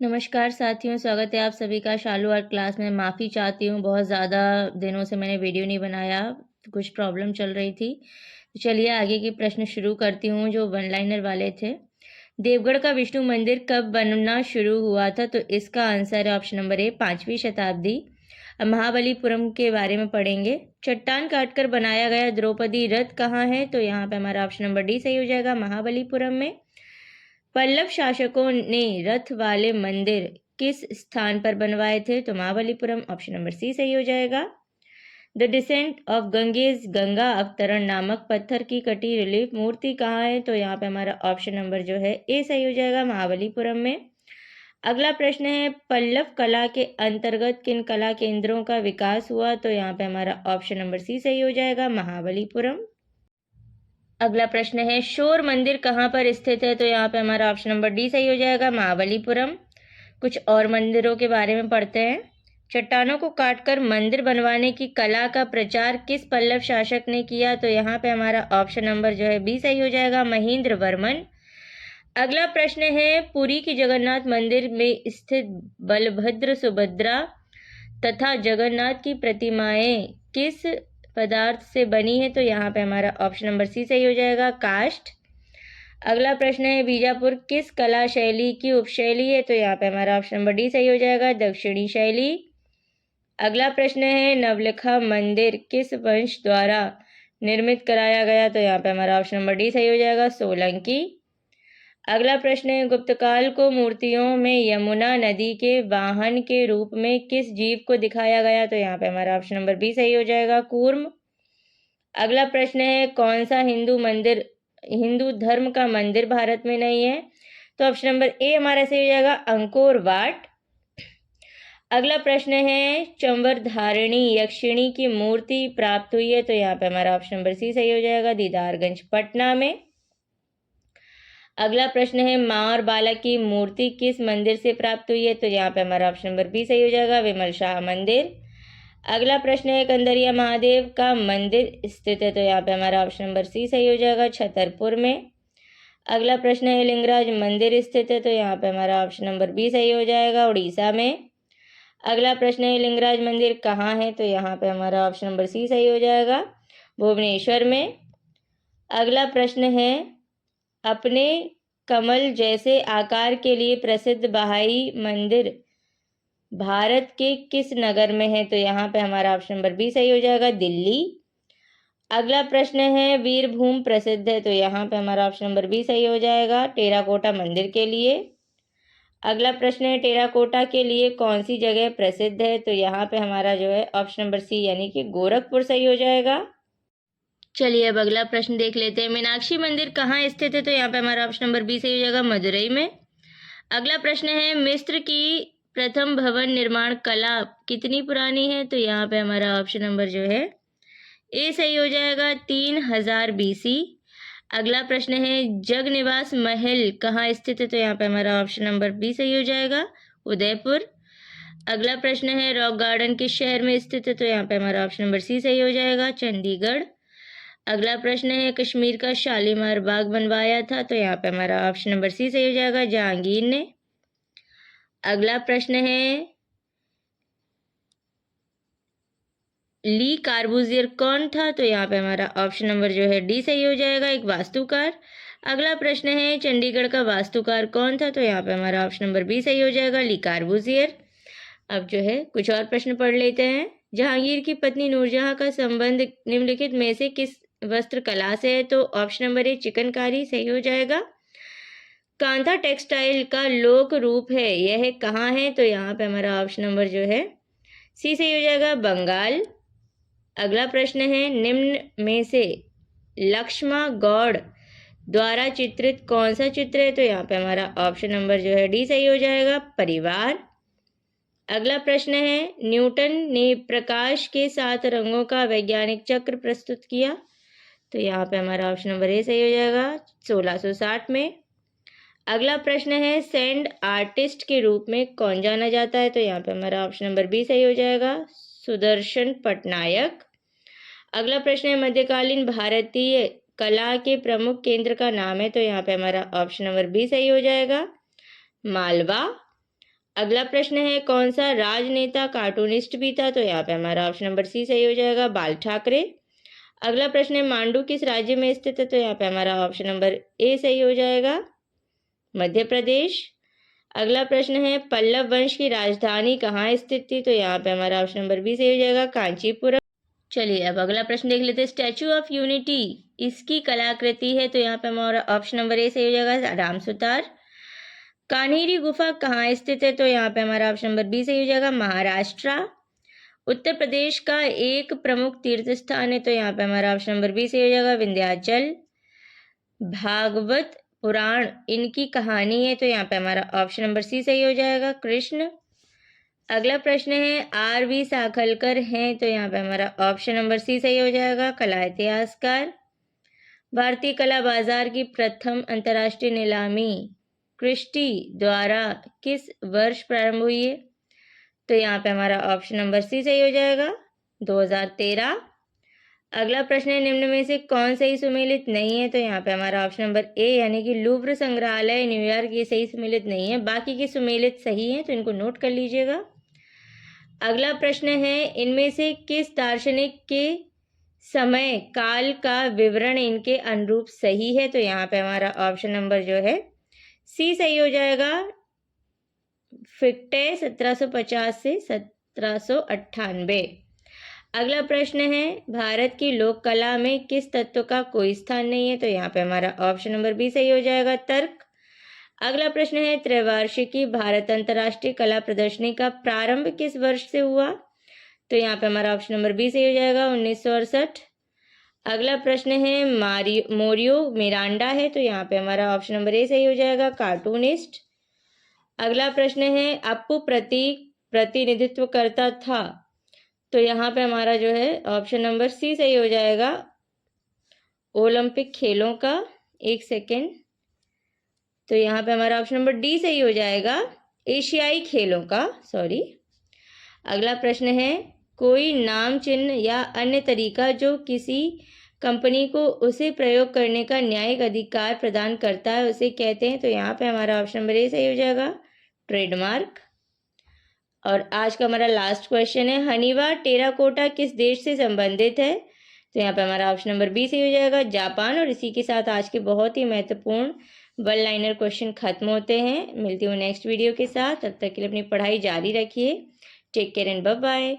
नमस्कार साथियों, स्वागत है आप सभी का शालू आर्ट क्लास में। माफ़ी चाहती हूँ, बहुत ज़्यादा दिनों से मैंने वीडियो नहीं बनाया, तो कुछ प्रॉब्लम चल रही थी। तो चलिए आगे के प्रश्न शुरू करती हूँ जो वन लाइनर वाले थे। देवगढ़ का विष्णु मंदिर कब बनना शुरू हुआ था? तो इसका आंसर है ऑप्शन नंबर ए 5वीं शताब्दी। अब महाबलीपुरम के बारे में पढ़ेंगे। चट्टान काटकर बनाया गया द्रौपदी रथ कहाँ है? तो यहाँ पे हमारा ऑप्शन नंबर डी सही हो जाएगा, महाबलीपुरम में। पल्लव शासकों ने रथ वाले मंदिर किस स्थान पर बनवाए थे? तो महाबलीपुरम, ऑप्शन नंबर सी सही हो जाएगा। The descent of Ganges Ganga अवतरण नामक पत्थर की कटी रिलीफ मूर्ति कहाँ है? तो यहाँ पे हमारा ऑप्शन नंबर जो है ए सही हो जाएगा, महाबलीपुरम में। अगला प्रश्न है, पल्लव कला के अंतर्गत किन कला केंद्रों का विकास हुआ? तो यहाँ पे हमारा ऑप्शन नंबर सी सही हो जाएगा, महाबलीपुरम। अगला प्रश्न है, शोर मंदिर कहाँ पर स्थित है? तो यहाँ पे हमारा ऑप्शन नंबर डी सही हो जाएगा, महाबलीपुरम। कुछ और मंदिरों के बारे में पढ़ते हैं। चट्टानों को काटकर मंदिर बनवाने की कला का प्रचार किस पल्लव शासक ने किया? तो यहाँ पे हमारा ऑप्शन नंबर जो है बी सही हो जाएगा, महेंद्र वर्मन। अगला प्रश्न है, पुरी की जगन्नाथ मंदिर में स्थित बलभद्र, सुभद्रा तथा जगन्नाथ की प्रतिमाएं किस पदार्थ से बनी है? तो यहाँ पे हमारा ऑप्शन नंबर सी सही हो जाएगा, काष्ठ। अगला प्रश्न है, बीजापुर किस कला शैली की उपशैली है? तो यहाँ पे हमारा ऑप्शन नंबर डी सही हो जाएगा, दक्षिणी शैली। अगला प्रश्न है, नवलखा मंदिर किस वंश द्वारा निर्मित कराया गया? तो यहाँ पे हमारा ऑप्शन नंबर डी सही हो जाएगा, सोलंकी। अगला प्रश्न है, गुप्तकाल को मूर्तियों में यमुना नदी के वाहन के रूप में किस जीव को दिखाया गया? तो यहाँ पे हमारा ऑप्शन नंबर बी सही हो जाएगा, कूर्म। अगला प्रश्न है, कौन सा हिंदू धर्म का मंदिर भारत में नहीं है? तो ऑप्शन नंबर ए हमारा सही हो जाएगा, अंकोर वाट। अगला प्रश्न है, चंवर धारिणी यक्षिणी की मूर्ति प्राप्त हुई है? तो यहाँ पे हमारा ऑप्शन नंबर सी सही हो जाएगा, दीदारगंज पटना में। अगला प्रश्न है, माँ और बालक की मूर्ति किस मंदिर से प्राप्त हुई है? तो यहाँ पे हमारा ऑप्शन नंबर बी सही हो जाएगा, विमल शाह मंदिर। अगला प्रश्न है, कंदरिया महादेव का मंदिर स्थित है? तो यहाँ पे हमारा ऑप्शन नंबर सी सही हो जाएगा, छतरपुर में। अगला प्रश्न है, लिंगराज मंदिर स्थित है? तो यहाँ पे हमारा ऑप्शन नंबर बी सही हो जाएगा, उड़ीसा में। अगला प्रश्न है, लिंगराज मंदिर कहाँ है? तो यहाँ पे हमारा ऑप्शन नंबर सी सही हो जाएगा, भुवनेश्वर में। अगला प्रश्न है, अपने कमल जैसे आकार के लिए प्रसिद्ध बहाई मंदिर भारत के किस नगर में है? तो यहाँ पे हमारा ऑप्शन नंबर बी सही हो जाएगा, दिल्ली। अगला प्रश्न है, वीरभूम प्रसिद्ध है? तो यहाँ पे हमारा ऑप्शन नंबर बी सही हो जाएगा, टेराकोटा मंदिर के लिए। अगला प्रश्न है, टेराकोटा के लिए कौन सी जगह प्रसिद्ध है? तो यहाँ पे हमारा जो है ऑप्शन नंबर सी यानी कि गोरखपुर सही हो जाएगा। चलिए अब अगला प्रश्न देख लेते हैं, मीनाक्षी मंदिर कहाँ स्थित है? तो यहाँ पे हमारा ऑप्शन नंबर बी सही हो जाएगा, मदुरई में। अगला प्रश्न है, मिस्र की प्रथम भवन निर्माण कला कितनी पुरानी है? तो यहाँ पे हमारा ऑप्शन नंबर जो है ए सही हो जाएगा, 3000 BC। अगला प्रश्न है, जगनिवास महल कहाँ स्थित है? तो यहाँ पे हमारा ऑप्शन नंबर बी सही हो जाएगा, उदयपुर। अगला प्रश्न है, रॉक गार्डन किस शहर में स्थित है? तो यहाँ पे हमारा ऑप्शन नंबर सी सही हो जाएगा, चंडीगढ़। अगला प्रश्न है, कश्मीर का शालीमार बाग बनवाया था? तो यहाँ पे हमारा ऑप्शन नंबर सी सही हो जाएगा, जहांगीर ने। अगला प्रश्न है, ली कार्बूजियर कौन था? तो यहाँ पे हमारा ऑप्शन नंबर जो है डी सही हो जाएगा, एक वास्तुकार। अगला प्रश्न है, चंडीगढ़ का वास्तुकार कौन था? तो यहाँ पे हमारा ऑप्शन नंबर बी सही हो जाएगा, ली कार्बूजियर। अब जो है कुछ और प्रश्न पढ़ लेते हैं। जहांगीर की पत्नी नूरजहां का संबंध निम्नलिखित में से किस वस्त्र कला से है? तो ऑप्शन नंबर ए चिकनकारी सही हो जाएगा। कांथा टेक्सटाइल का लोक रूप है, यह कहाँ है? तो यहाँ पे हमारा ऑप्शन नंबर जो है सी सही हो जाएगा, बंगाल। अगला प्रश्न है, निम्न में से लक्ष्मा गौड़ द्वारा चित्रित कौन सा चित्र है? तो यहाँ पे हमारा ऑप्शन नंबर जो है डी सही हो जाएगा, परिवार। अगला प्रश्न है, न्यूटन ने प्रकाश के 7 रंगों का वैज्ञानिक चक्र प्रस्तुत किया? तो यहाँ पे हमारा ऑप्शन नंबर ए सही हो जाएगा, 1660 में। अगला प्रश्न है, सैंड आर्टिस्ट के रूप में कौन जाना जाता है? तो यहाँ पे हमारा ऑप्शन नंबर बी सही हो जाएगा, सुदर्शन पटनायक। अगला प्रश्न है, मध्यकालीन भारतीय कला के प्रमुख केंद्र का नाम है? तो यहाँ पे हमारा ऑप्शन नंबर बी सही हो जाएगा, मालवा। अगला प्रश्न है, कौन सा राजनेता कार्टूनिस्ट भी था? तो यहाँ पे हमारा ऑप्शन नंबर सी सही हो जाएगा, बाल ठाकरे। अगला प्रश्न है, मांडू किस राज्य में स्थित है? तो यहाँ पे हमारा ऑप्शन नंबर ए सही हो जाएगा, मध्य प्रदेश। अगला प्रश्न है, पल्लव वंश की राजधानी कहाँ स्थित थी? तो यहाँ पे हमारा ऑप्शन नंबर बी सही हो जाएगा, कांचीपुरम। चलिए अब अगला प्रश्न देख लेते हैं, स्टैचू ऑफ यूनिटी इसकी कलाकृति है? तो यहाँ पे हमारा ऑप्शन नंबर ए सही हो जाएगा, राम सुतार। कान्हेरी गुफा कहाँ स्थित है? तो यहाँ पे हमारा ऑप्शन नंबर बी सही हो जाएगा, महाराष्ट्र। उत्तर प्रदेश का एक प्रमुख तीर्थ स्थान है? तो यहाँ पे हमारा ऑप्शन नंबर बी सही हो जाएगा, विंध्याचल। भागवत पुराण इनकी कहानी है? तो यहाँ पे हमारा ऑप्शन नंबर सी सही हो जाएगा, कृष्ण। अगला प्रश्न है, आर वी साखलकर हैं? तो यहाँ पे हमारा ऑप्शन नंबर सी सही हो जाएगा, कला इतिहासकार। भारतीय कला बाजार की प्रथम अंतर्राष्ट्रीय नीलामी क्रिस्टी द्वारा किस वर्ष प्रारंभ हुई है? तो यहाँ पे हमारा ऑप्शन नंबर सी सही हो जाएगा, 2013। अगला प्रश्न है, निम्न में से कौन सही सुमेलित नहीं है? तो यहाँ पे हमारा ऑप्शन नंबर ए यानी कि लूव्र संग्रहालय न्यूयॉर्क ये सही सुमेलित नहीं है, बाकी के सुमेलित सही हैं, तो इनको नोट कर लीजिएगा। अगला प्रश्न है, इनमें से किस दार्शनिक के समय काल का विवरण इनके अनुरूप सही है? तो यहाँ पे हमारा ऑप्शन नंबर जो है सी सही हो जाएगा, फिक्टे 1750 से 1798। अगला प्रश्न है, भारत की लोक कला में किस तत्व का कोई स्थान नहीं है? तो यहाँ पे हमारा ऑप्शन नंबर बी सही हो जाएगा, तर्क। अगला प्रश्न है, त्रैवार्षिकी भारत अंतर्राष्ट्रीय कला प्रदर्शनी का प्रारंभ किस वर्ष से हुआ? तो यहाँ पे हमारा ऑप्शन नंबर बी सही हो जाएगा, 1968। अगला प्रश्न है, मोरियो मिरांडा है? तो यहाँ पे हमारा ऑप्शन नंबर ए सही हो जाएगा, कार्टूनिस्ट। अगला प्रश्न है, अप्पू प्रतीक प्रतिनिधित्व करता था? तो यहाँ पे हमारा जो है ऑप्शन नंबर सी सही हो जाएगा, ओलंपिक खेलों का। एक सेकेंड, तो यहाँ पे हमारा ऑप्शन नंबर डी सही हो जाएगा, एशियाई खेलों का, सॉरी। अगला प्रश्न है, कोई नाम चिन्ह या अन्य तरीका जो किसी कंपनी को उसे प्रयोग करने का न्यायिक अधिकार प्रदान करता है उसे कहते हैं? तो यहाँ पे हमारा ऑप्शन नंबर ए सही हो जाएगा, ट्रेडमार्क। और आज का हमारा लास्ट क्वेश्चन है, हनीवा टेराकोटा किस देश से संबंधित है? तो यहाँ पे हमारा ऑप्शन नंबर बी सही हो जाएगा, जापान। और इसी के साथ आज के बहुत ही महत्वपूर्ण वन लाइनर क्वेश्चन खत्म होते हैं। मिलती हूँ नेक्स्ट वीडियो के साथ, तब तक के लिए अपनी पढ़ाई जारी रखिए। Take care and bye bye.